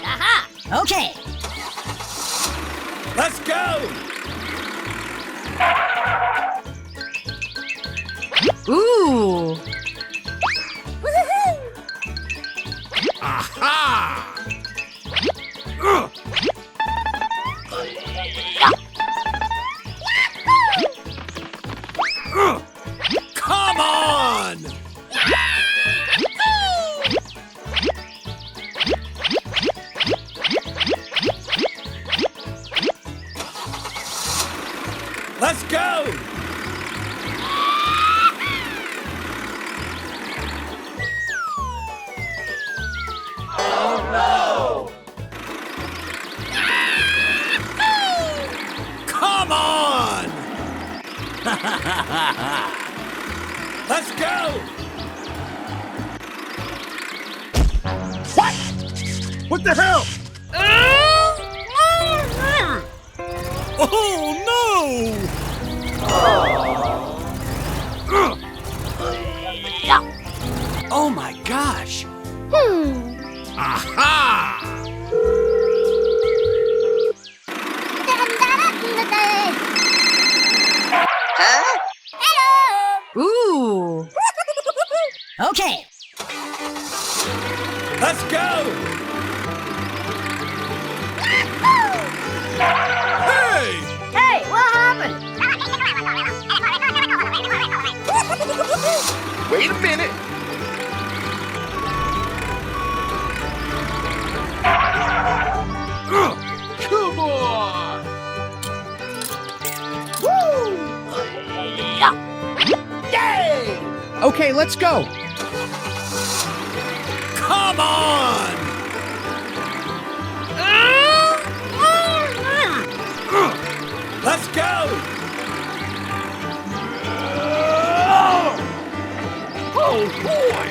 Aha! Okay. Let's go! Ooh. Woohoo! Aha! Come on! Let's go! Oh no! Come on! Let's go! What? What the hell? Oh no! Oh my gosh! Aha! Huh? Hello! Ooh. Okay. Let's go! Hey! Hey, what happened? Wait a minute! Come on! Woo! Yay! Okay, let's go. Come on! Let's go! Oh boy!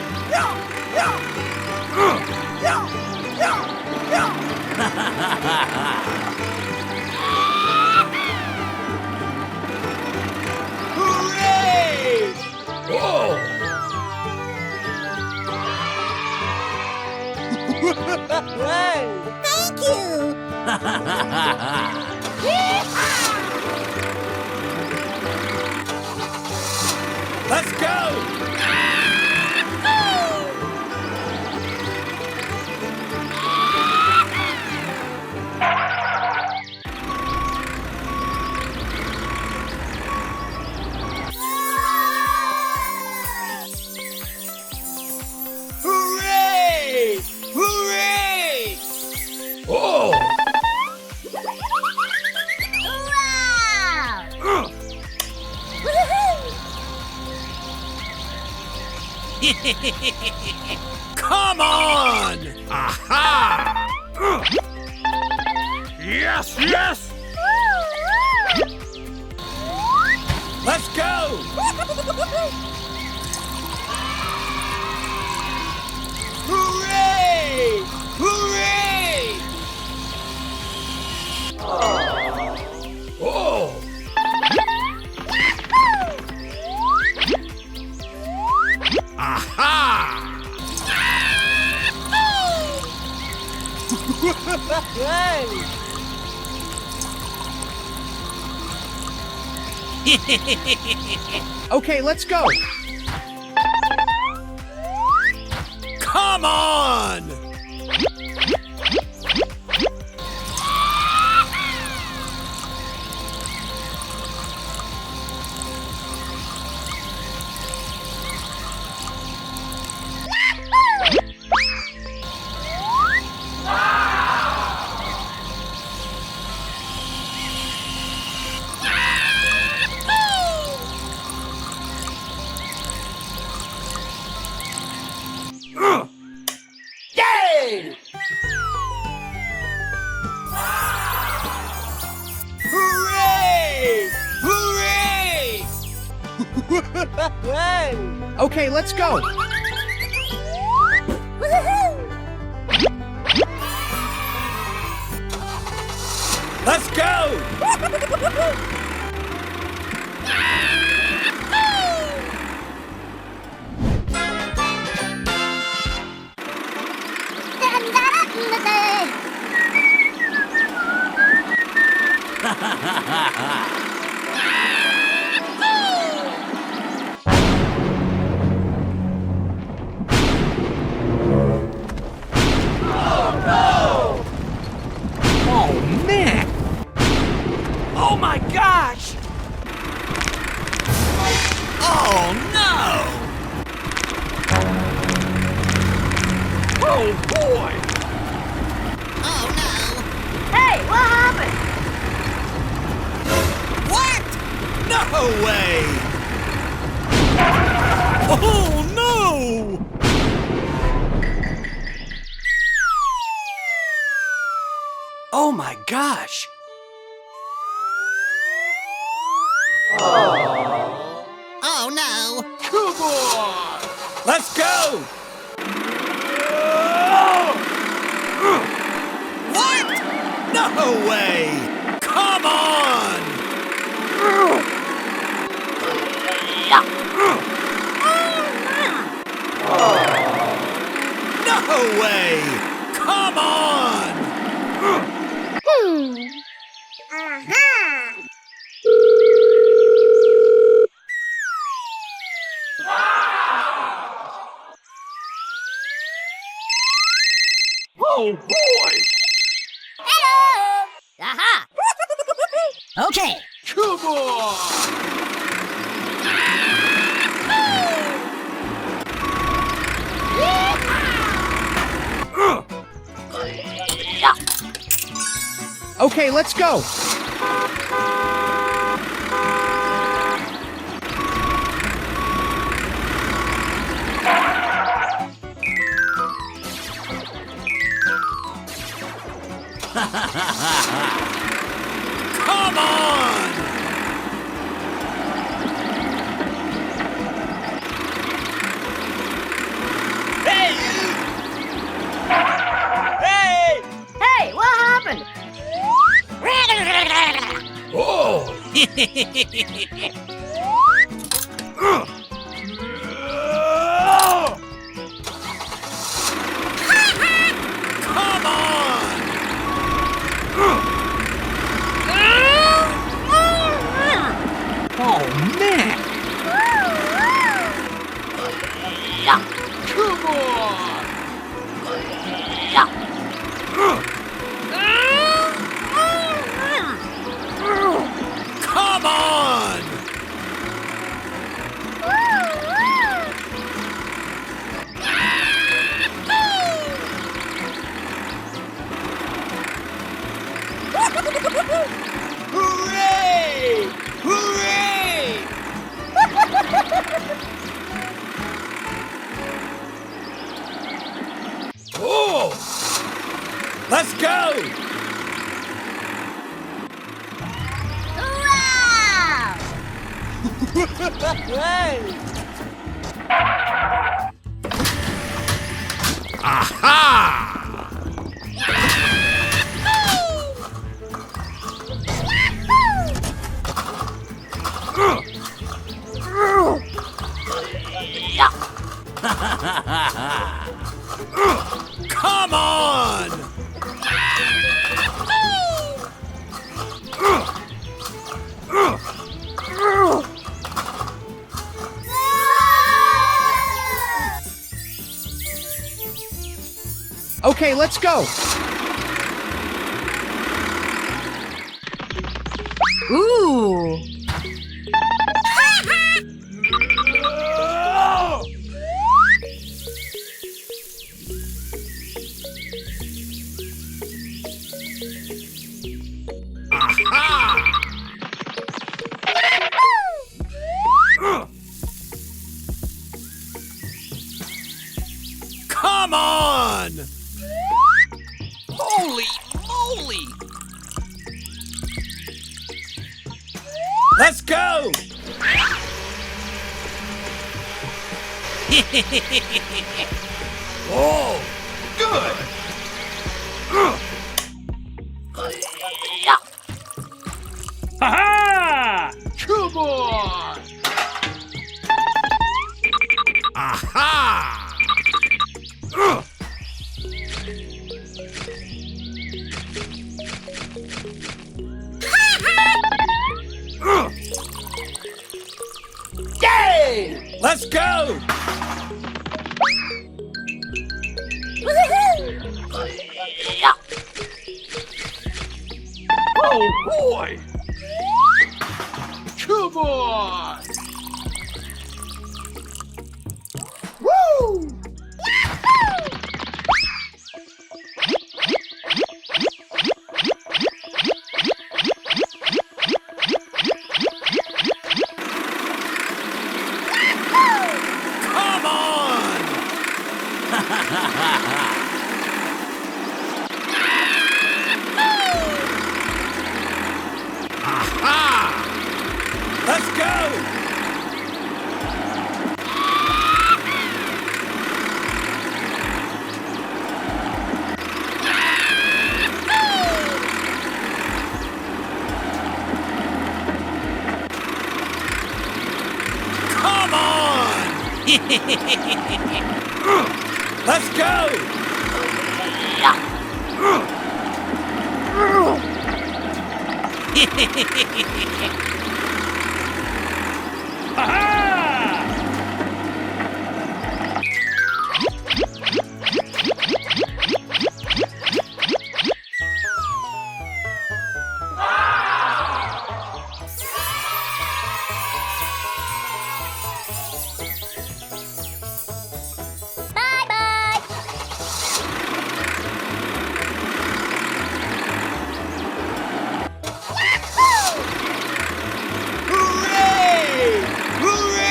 Hooray! Whoa! Thank you! Let's go! Hooray! Hooray! Oh! Wow! Come on! Aha! Yes, yes! Let's go! Hooray! Hooray! Oh! Aha! Okay, let's go. Come on! Okay, let's go. Let's go! Oh, man. Oh my gosh! Oh no! Oh boy! Hey, what happened? What? No way! Oh no! Oh my gosh! Oh no! Come on! Let's go! What? No way! Come on! No way! Come on! Oh boy! Aha! Okay. Come on! Okay, let's go. Come on! Hey! Hey! Hey, what happened? Oh! Come on! Oh, man. Come on! Come on! Hooray! Hooray! Oh! Let's go! Wow! Hey! Aha! Come on! Okay, let's go. Ooh! Come on! Holy moly! Let's go! Oh, good. Ha-ha! Come on! Aha! Yay! Let's go! Oh boy! Come on! Woo! Come on! Aha! Let's go! Come on! Let's go! Ha-ha! Bye bye. Hooray! Hooray!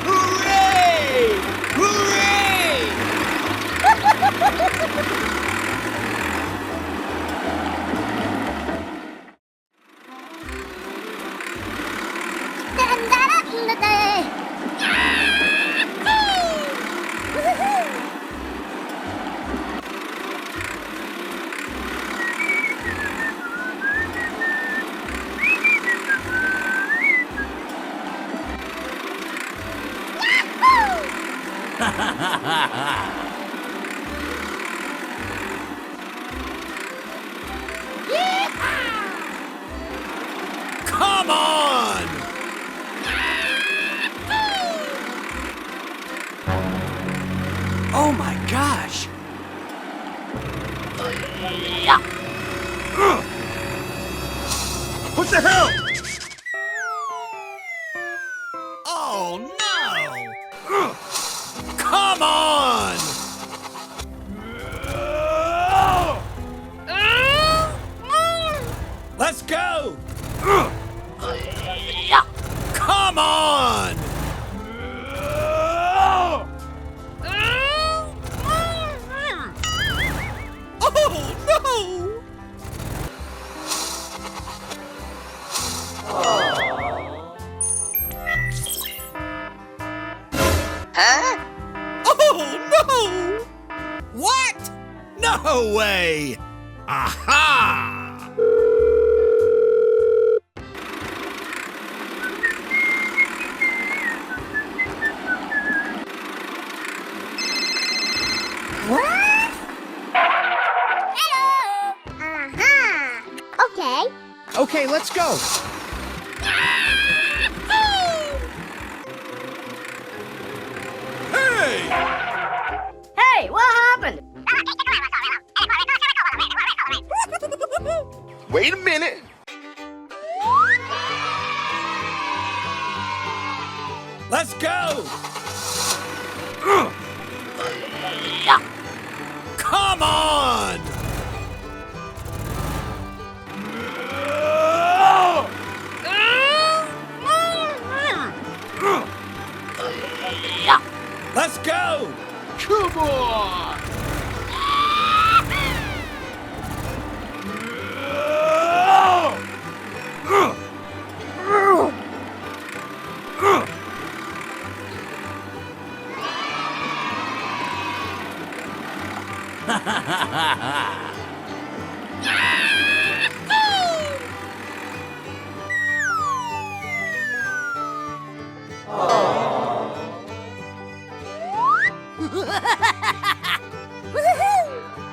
Hooray! Hooray! Come on! Oh my gosh! What the hell? Oh no! Come on! Let's go! Come on! Oh no! Oh no! What? No way! Aha! What? Hello. Okay. Okay, let's go. Hey! Hey, what happened? Wait a minute. Let's go! Come on! Let's go! go! Come on!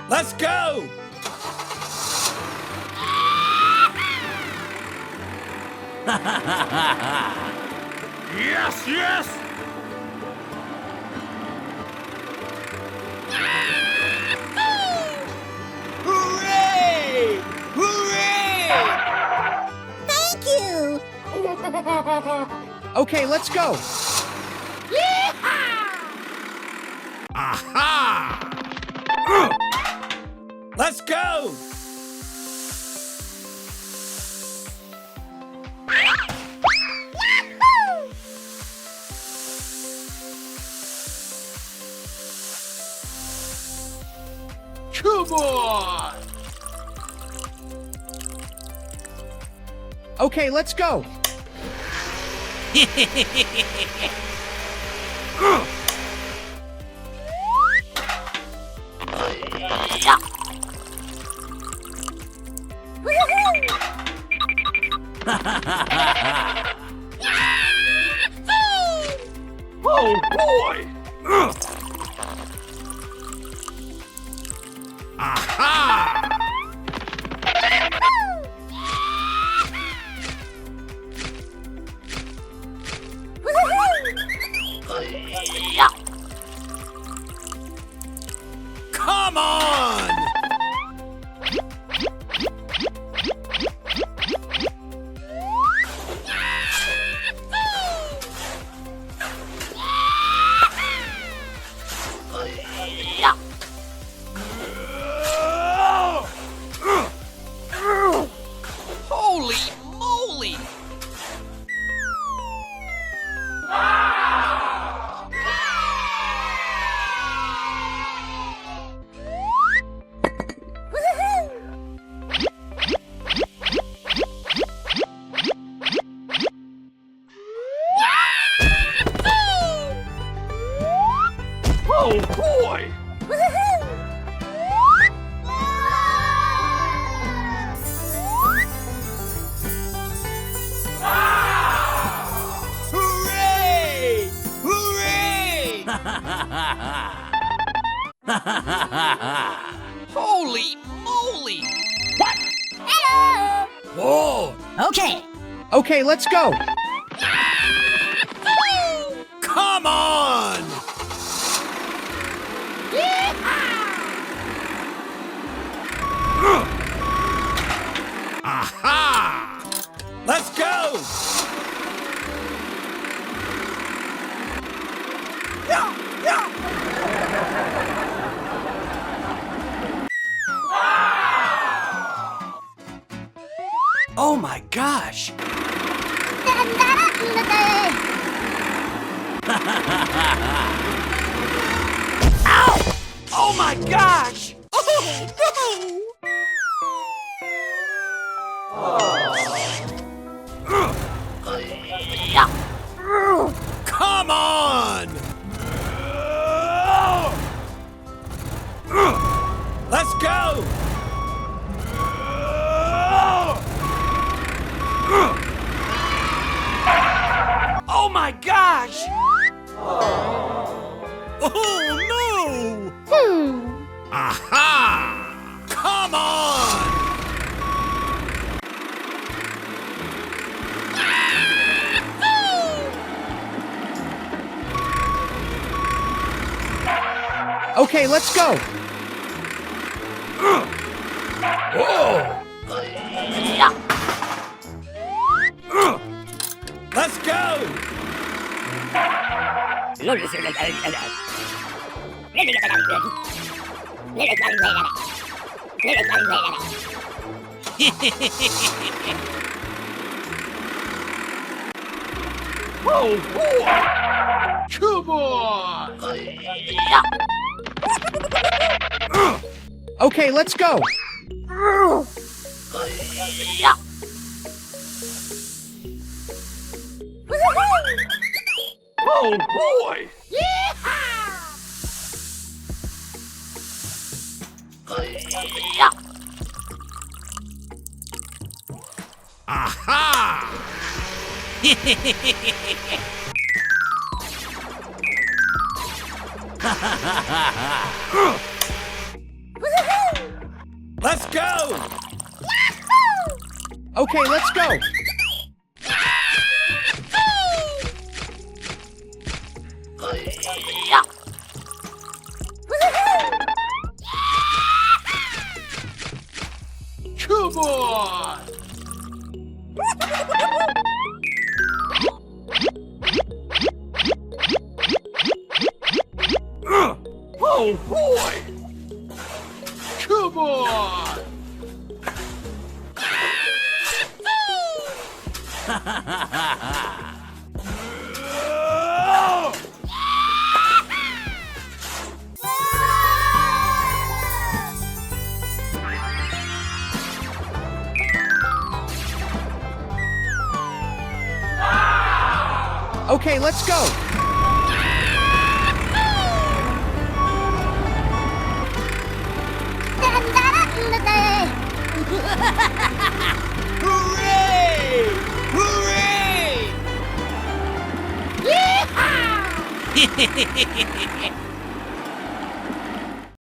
Let's go! Yes, yes! Hooray! Hooray! Thank you! Okay, let's go. Aha! Let's go! Come on! Okay, let's go. Oh boy! Aha! Come on! Holy moly! Oh boy! Hooray! Hooray! Holy moly! Hello! Whoa! Okay. Okay, let's go. Come on! Aha! Let's go! Oh my gosh! Ow! Oh my gosh! Oh no! Come on! Let's go! Oh my gosh! Oh no! Aha! Come on! Okay, let's go. Whoa! Let's go! Oh, boy! Come on! Okay, let's go. Oh, boy! Aha! Let's go! Okay, let's go. Come on! Oh, boy! Come on! Okay, let's go. Hooray! Hooray! Yeehaw!